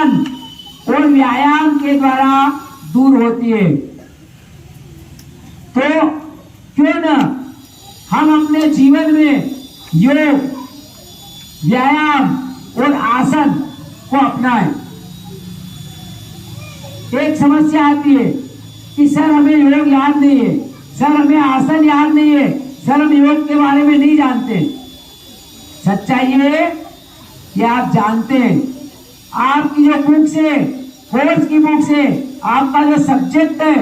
आसन और व्यायाम के द्वारा दूर होती है। तो क्यों न हम अपने जीवन में योग, व्यायाम और आसन को अपनाएं। एक समस्या आती है कि सर हमें योग याद नहीं है, सर हमें आसन याद नहीं है, सर हम योग के बारे में नहीं जानते। सच्चाई ये है कि आप जानते हैं। आपकी जो बुक से, कोर्स की बुक से आपका जो सब्जेक्ट है,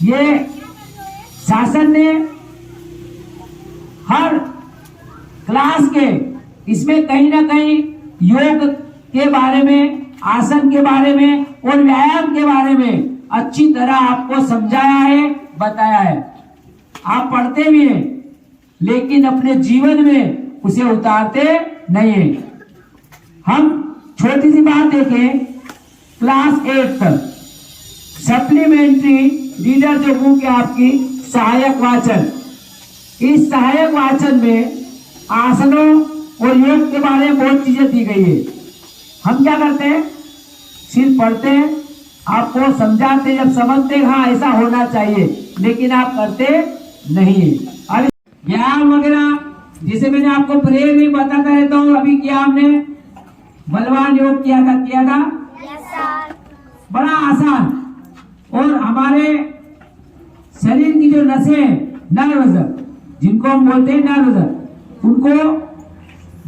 ये शासन ने हर क्लास के इसमें कहीं ना कहीं योग के बारे में, आसन के बारे में और व्यायाम के बारे में अच्छी तरह आपको समझाया है, बताया है। आप पढ़ते भी हैं लेकिन अपने जीवन में उसे उतारते नहीं है। हम छोटी सी बात देखें, क्लास 8 तक सप्लीमेंट्री रीडर जो बुक है आपकी, सहायक वाचन, इस सहायक वाचन में आसनों और योग के बारे में बहुत चीजें दी गई है। हम क्या करते हैं, सिर्फ पढ़ते हैं, आपको समझाते, जब समझते हाँ ऐसा होना चाहिए, लेकिन आप करते नहीं है। अब व्यायाम वगैरह जिसे मैंने आपको प्रेयर में बताता रहता हूँ, अभी किया हमने बलवान योग किया था yes, बड़ा आसान। और हमारे शरीर की जो नसें, नर्व्स जिनको हम बोलते हैं नर्व्स, उनको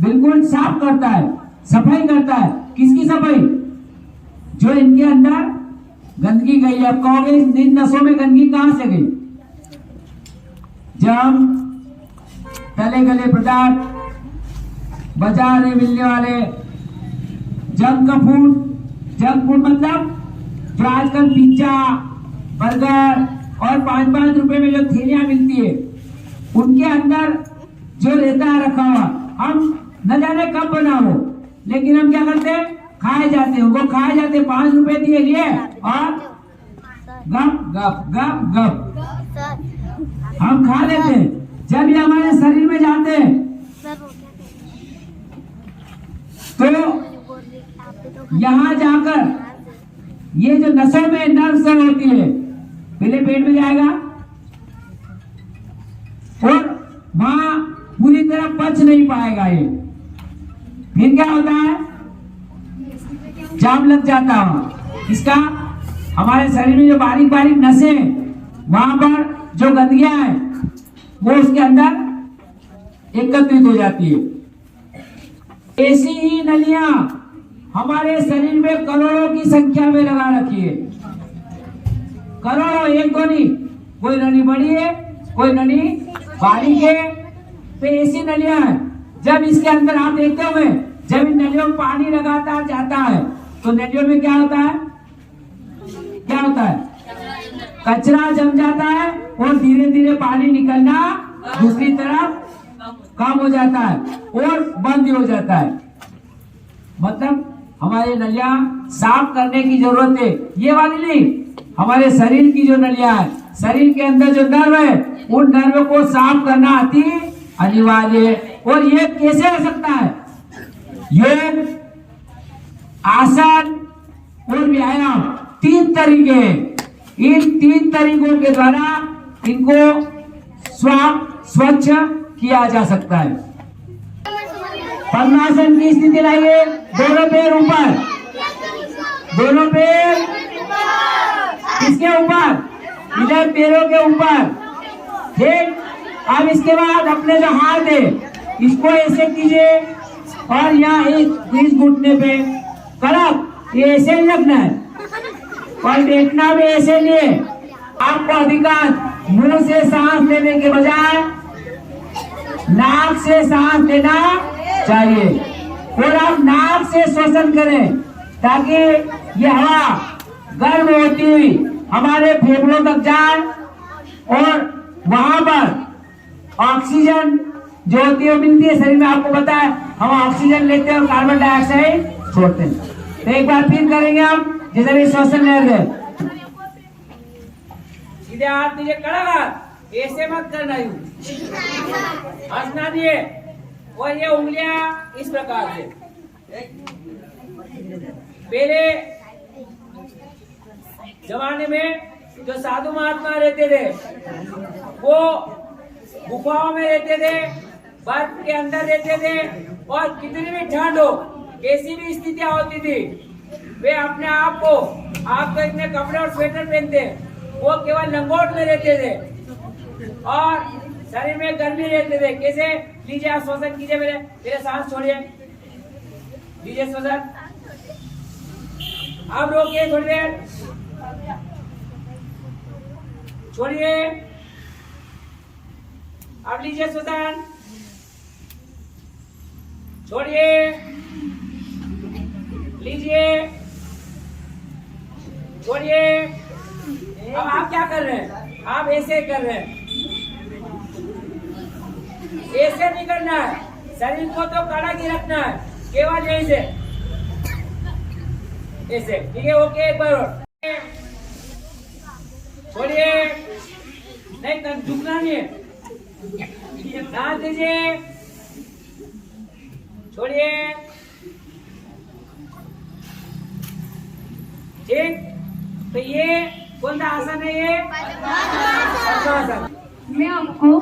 बिल्कुल साफ करता है, सफाई करता है। किसकी सफाई? जो इनके अंदर गंदगी गई। आप कहोगे इन नसों में गंदगी कहां से गई? जब तले गले पदार्थ, बाजार में मिलने वाले जंक फूड मतलब जो आजकल पिज्जा, बर्गर और 5-5 रुपए में जो थैलियां मिलती है, उनके अंदर जो रहता है रखा हुआ, हम न जाने कब बना हो, लेकिन हम क्या करते हैं, खाए जाते हैं। वो खाए जाते हैं, 5 रुपए दिए लिए और गप गप गप गप हम खा लेते हैं। जब ये हमारे शरीर में जाते हैं तो यहाँ जाकर ये जो नसों में नर्व होती है, पहले पेट में जाएगा और वहां पूरी तरह पच नहीं पाएगा ये। फिर क्या होता है, जाम लग जाता है इसका। हमारे शरीर में जो बारीक बारीक नसें, वहां पर जो गंदगियां है वो उसके अंदर एकत्रित हो जाती है। ऐसी ही नलियां हमारे शरीर में करोड़ों की संख्या में लगा रखी है। करोड़ों, एक दो नहीं। कोई नली बड़ी है, कोई नली बारीक है। तो ऐसी नलियां हैं, जब इसके अंदर आप देखते हुए, जब इन नलियों में पानी लगातार जाता है तो नलियों में क्या होता है, क्या होता है, कचरा जम जाता है और धीरे धीरे पानी निकलना दूसरी तरफ कम हो जाता है और बंद हो जाता है। मतलब हमारे नलियां साफ करने की जरूरत है। ये वाली नहीं, हमारे शरीर की जो नलियां है, शरीर के अंदर जो नर्व है, उन नर्व को साफ करना अति अनिवार्य है। और ये कैसे हो सकता है? योग, आसन और व्यायाम, 3 तरीके हैं। इन 3 तरीकों के द्वारा इनको स्वच्छ किया जा सकता है। पद्मासन की स्थिति लाइए, दोनों पैर ऊपर, दोनों पैर किसके ऊपर? इधर पैरों के ऊपर। ठीक। अब इसके बाद अपने जो हाथ है इसको ऐसे कीजिए और यहाँ इस घुटने पे कड़क, ये ऐसे ही रखना है और बैठना भी ऐसे लिए। आपको अधिकांश मुंह से सांस लेने के बजाय नाक से सांस लेना चाहिए और आप नाक से श्वसन करें ताकि यह हवा गर्म होती हुई हमारे फेफड़ों तक जाए और वहां पर ऑक्सीजन जो होती है मिलती है शरीर में। आपको पता है हम ऑक्सीजन लेते हैं और कार्बन डाइऑक्साइड छोड़ते हैं। तो एक बार फिर करेंगे हम, जैसे भी श्वसन ले रहे। सीधे हाथ दीजिए, कड़ा हाथ, ऐसे मत करना, हंसना दिए। और ये उंगलियां इस प्रकार से पहले जमाने में जो साधु महात्मा रहते थे वो गुफाओं में रहते थे, बर्फ के अंदर रहते थे, और कितनी भी ठंड हो, कैसी भी स्थितियां होती थी, वे अपने आप को इतने कपड़े और स्वेटर पहनते, वो केवल लंगोट में रहते थे और शरीर में गर्मी रहते थे। कैसे? लीजिए, आप श्वसन कीजिए, मेरे सांस छोड़िए, लीजिए श्वसन, आप रोकिए थोड़ी देर, छोड़िए, अब लीजिए श्वसन, छोड़िए, लीजिए, छोड़िए। अब आप क्या कर रहे हैं? आप ऐसे कर रहे हैं, ऐसे नहीं करना है, शरीर को तो कड़ा ही रखना है, केवल यहीं से ऐसे, ठीक है? ओके, एक बार और छोड़िए, नहीं झुकना नहीं है, सांस लीजिए, छोड़िए, ठीक। तो ये कौन सा आसन है? ये पद्मासन। मैं आपको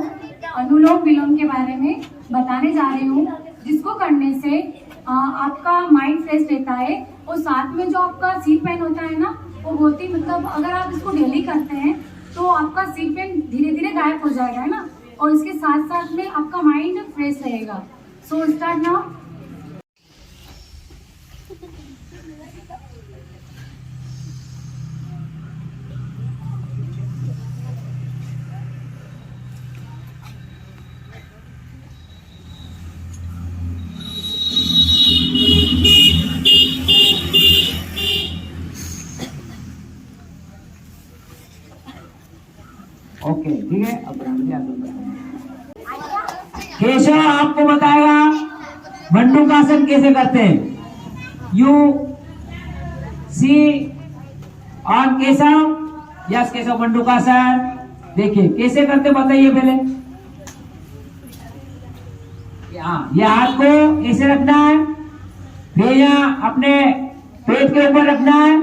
अनुलोम विलोम के बारे में बताने जा रही हूँ, जिसको करने से आपका माइंड फ्रेश रहता है, और साथ में जो आपका सीट पेन होता है ना, वो बहुत ही मतलब अगर आप इसको डेली करते हैं तो आपका सीट पेन धीरे धीरे गायब हो जाएगा, है ना, और इसके साथ साथ में आपका माइंड फ्रेश रहेगा। So start now. ओके, ठीक है। अब केशव आपको बताएगा मंडूकासन कैसे करते हैं। You see on Keshav. Yes Keshav, मंडूकासन देखिए कैसे करते, बताइए पहले। हाँ, ये हाथ को ऐसे रखना है, फिर यहाँ अपने पेट के ऊपर रखना है,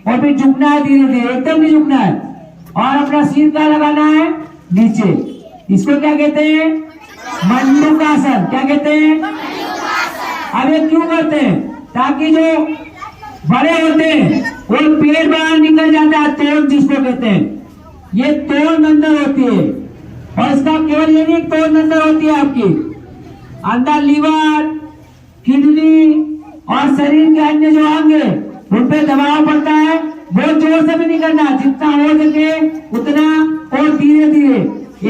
और फिर झुकना है धीरे धीरे, एकदम नहीं झुकना है, और अपना सिर का लगाना है नीचे। इसको क्या कहते हैं? मंडूकासन। क्या कहते हैं? अब ये क्यों करते हैं? ताकि जो बड़े होते हैं वो पेट बाहर निकल जाता है, तोड़ जिसको कहते हैं, ये तोड़ अंदर होती है, और इसका केवल ये नहीं, तोड़ अंदर होती है आपकी अंदर लीवर, किडनी और शरीर के अन्य जो अंग है उन पे दबाव पड़ता है। बहुत जोर से भी नहीं करना, जितना हो सके उतना, और धीरे धीरे।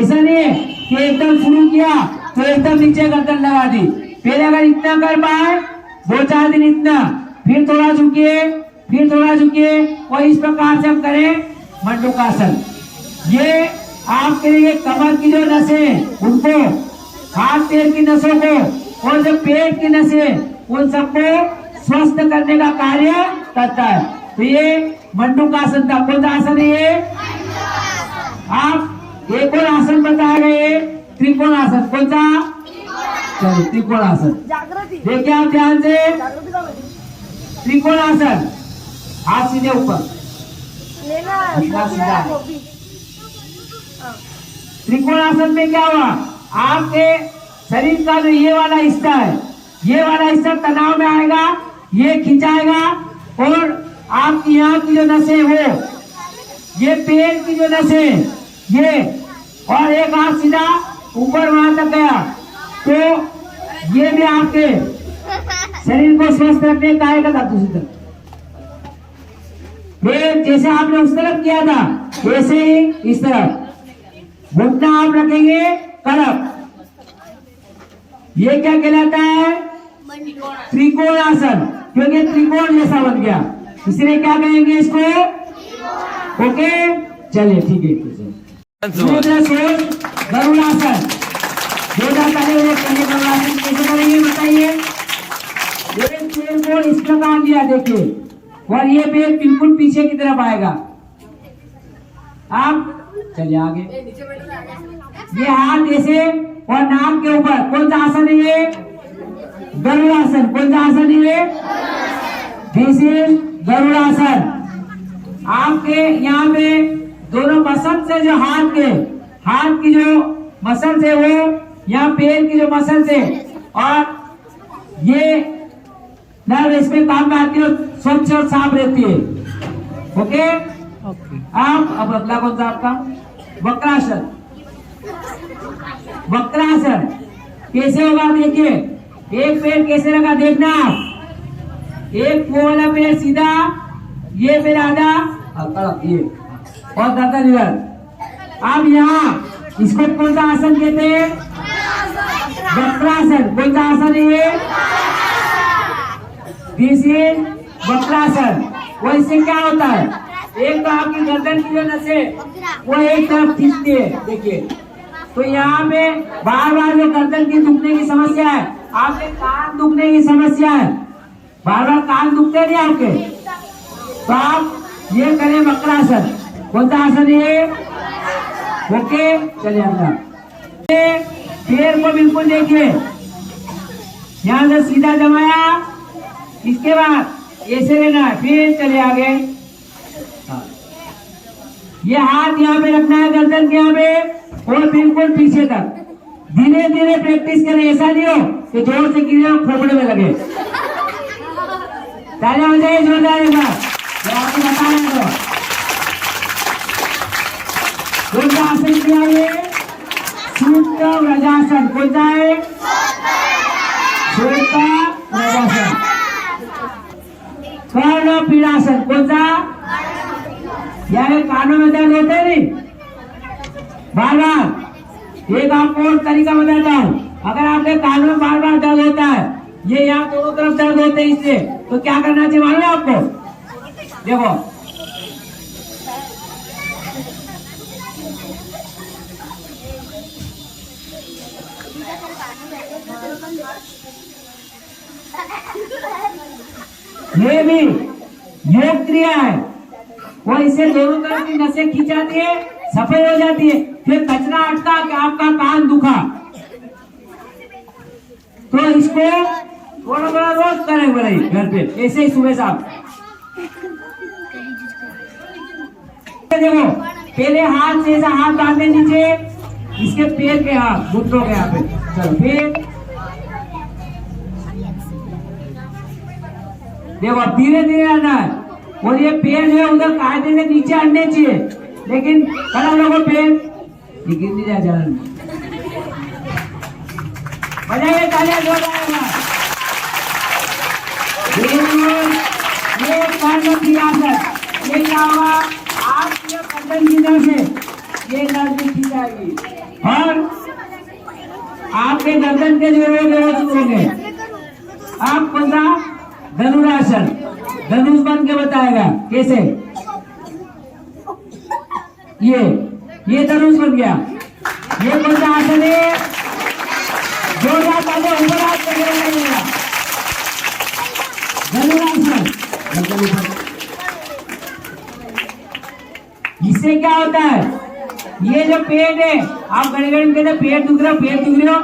ऐसा नहीं है कि एकदम शुरू किया तो एकदम नीचे गर्दन लगा दी। पहले अगर इतना कर पाए 2-4 दिन इतना, फिर थोड़ा झुकिए, फिर थोड़ा झुकिए, और इस प्रकार से हम करें मंडूकासन। ये आपके लिए कमर की जो नसें उनको, हाथ पैर की नसों को, और जो पेट की नसें उन सबको स्वस्थ करने का कार्य करता है। तो ये मंडूकासन था। कौन सा आसन है ये? आप एक और आसन बताया गए, त्रिकोण आसन। कौन सा? चलिए, त्रिकोण आसन देखिए आप ध्यान से। त्रिकोण आसन, हाथ सीधे ऊपर, सीधा। त्रिकोण आसन में क्या हुआ? आपके शरीर का जो ये वाला हिस्सा है, ये वाला हिस्सा तनाव में आएगा, ये खिंचाएगा, और आपकी यहाँ की जो नसें वो, ये पेट की जो नसें ये, और एक हाथ सीधा ऊपर वहां तक गया, तो ये भी आपके शरीर को स्वस्थ रखने का आएगा था। दूसरी तरफ फिर जैसे आपने उस तरफ किया था, वैसे ही इस तरफ घुटना आप रखेंगे कड़क। ये क्या कहलाता है? त्रिकोण आसन, क्योंकि त्रिकोण जैसा बन गया, इसलिए क्या कहेंगे इसको? ओके, चलिए ठीक है। गरुड़ासन, जो जाता है वो गरुड़ासन कैसे करेंगे बताइए। एक पैर को इस प्रकार लिया देखिए, और ये पैर बिल्कुल पीछे की तरफ आएगा। आप चलिए आगे, ये हाथ ऐसे, और नाक के ऊपर। कौन सा आसन है ये? गरुड़ासन। कौन सा आसन है ये? This is garudasana. आपके यहाँ पे दोनों मसल से जो हाथ की जो मसल से वो यहाँ पैर की जो मसल से और ये नर्व इसमें काम में आती है, स्वच्छ और साफ रहती है। ओके आप अब अगला कौन सा आपका वक्रासन। वक्रासन कैसे होगा देखिए, एक पैर कैसे लगा देखना आप, एक वो वाला पैर सीधा, ये पैर आधा ये और गर्दन इधर। अब यहाँ इसको कौन सा आसन कहते हैं, वक्रासन। कौन सा आसन है ये, दिस इज वक्रासन। वो इससे क्या होता है, एक तो आपकी गर्दन की जो नसें वो एक तरफ खींचती है देखिए, तो यहाँ पे बार बार जो गर्दन की दुखने की समस्या है, आपके कान दुखने की समस्या है, बार बार कान दुखते नहीं आपके, तो आप ये करें वक्रासन। कौन सा आसन है, ओके चलिए अंदर। पैर को बिल्कुल देखिए, यहाँ से सीधा जमाया, इसके बाद ऐसे लेना है, फिर चले आगे। ये हाथ यहाँ पे रखना है गर्दन के यहाँ पे और बिल्कुल पीछे तक। धीरे धीरे प्रैक्टिस करें, ऐसा नहीं हो कि जोर से गिरे और खोपड़े में लगे। तालियां हो जाए जोरदार एक बार, आपको बता रहे हो। कौन सा आसन किया है, सूक्त व्रजासन। कौन सा है, सूक्त व्रजासन। कर्ण पीड़ासन। कौन सा, यानी कानों में दर्द होते नहीं बार बार। एक आपको और तरीका बताता हूँ, अगर आपके कानों में बार बार दर्द होता है, ये यहाँ दोनों तरफ दर्द होते हैं इससे, तो क्या करना चाहिए मालूम है आपको, देखो ये भी योग क्रिया है, वो इसे दोनों तरफ की नसें खींचाती है, सफेद हो जाती है, फिर कचरा हटता कि आपका कान दुखा, तो इसको थोड़ा थोड़ा रोज करें बोले घर पे, ऐसे ही सुबह साहब। देखो पहले हाथ से ऐसा हाथ डालते नीचे, इसके पैर के हाथ घुटनों के यहाँ पे, चलो फिर देखो धीरे धीरे आना है, और ये पैर जो है उधर कायदे से नीचे आने चाहिए, लेकिन खड़ा लोगों पैर ये गिर नहीं जाए जलन। बजाइए तालियां जोरदार। ये कर्ण क्रियासन, ये क्या होगा, आपके गर्दन की नस से ये नस खींच जाएगी और आपके गर्दन के जो रोग है वो दूर होंगे। आप कौन सा, धनुरासन। धनुष बन के बताएगा कैसे, ये धनुष बन गया। ये कौन सा आसन है, जोरदार तालियां, ऊपर हाथ लगेगा, धनुरासन। इससे क्या होता है, ये जो पेट है, आप घड़ी घड़ी कहते पेट दुख रहे हो,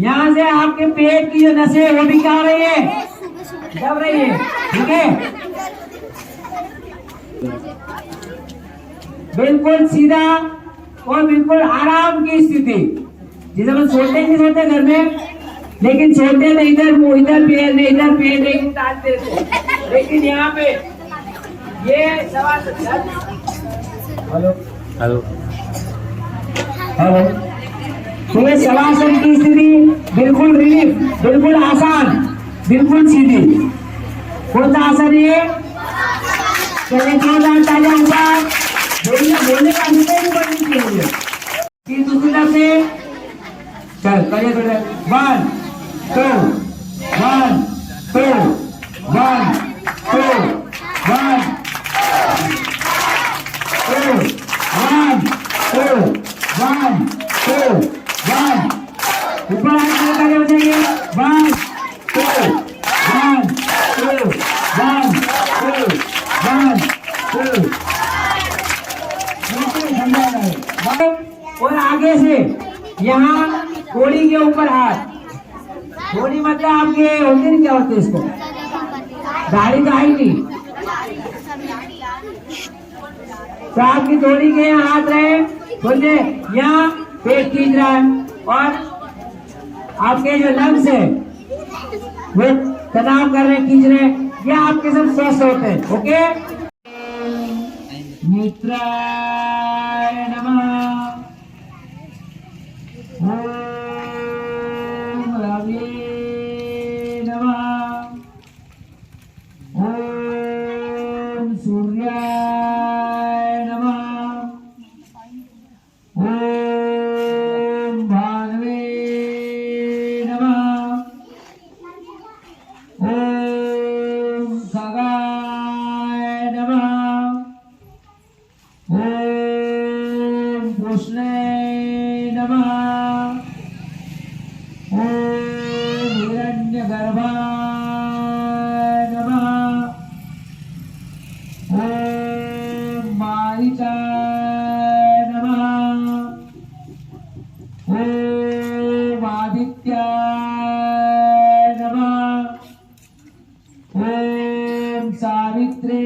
यहाँ से आपके पेट की जो नसें वो भी क्या हो रही है, दब रही है, ठीक है। बिल्कुल सीधा और बिल्कुल आराम की स्थिति, जिसे हम सोते नहीं सोते घर में, लेकिन सोते तो इधर पैर नहीं डालते थे, लेकिन यहाँ पे ये सवाल। हेलो हेलो हेलो, तो ये शवासन की स्थिति बिल्कुल रिलीफ, बिल्कुल आसान, बिल्कुल सीधी। कौन सा आसन है, चलिए जोरदार तालियां ऊपर, बोलने का विषय भी बननी चाहिए। फिर दूसरी तरफ से चल करिए थोड़ा, 1 2 1 2 1 2 1 2 1 2 1 2 1, ऊपर हाथ करके बजाइए, 1 2 1 2 1 2 1 2। और आगे से यहाँ घोड़ी के ऊपर हाथ, घोड़ी मतलब आपके होते नहीं, क्या होते इसको, दाढ़ी तो आई नहीं, तो आपकी थोड़ी के यहाँ हाथ रहे, बोलिए यहाँ पेट खींच रहा है और आपके जो लंग्स है वो तनाव कर रहे, खींच रहे, ये आपके सब स्वस्थ होते हैं। ओके, मित्राय नमः, ओम रवे नमः, ओम सूर्याय नमः, ओम भानवे नमः, ओम खगाय नमः, ओम कृष्णाय नमः, ओम हिरण्यगर्भाय नमः, ओम मारीचाय नमः, ओम आदित्याय नमः, ओम सावित्रे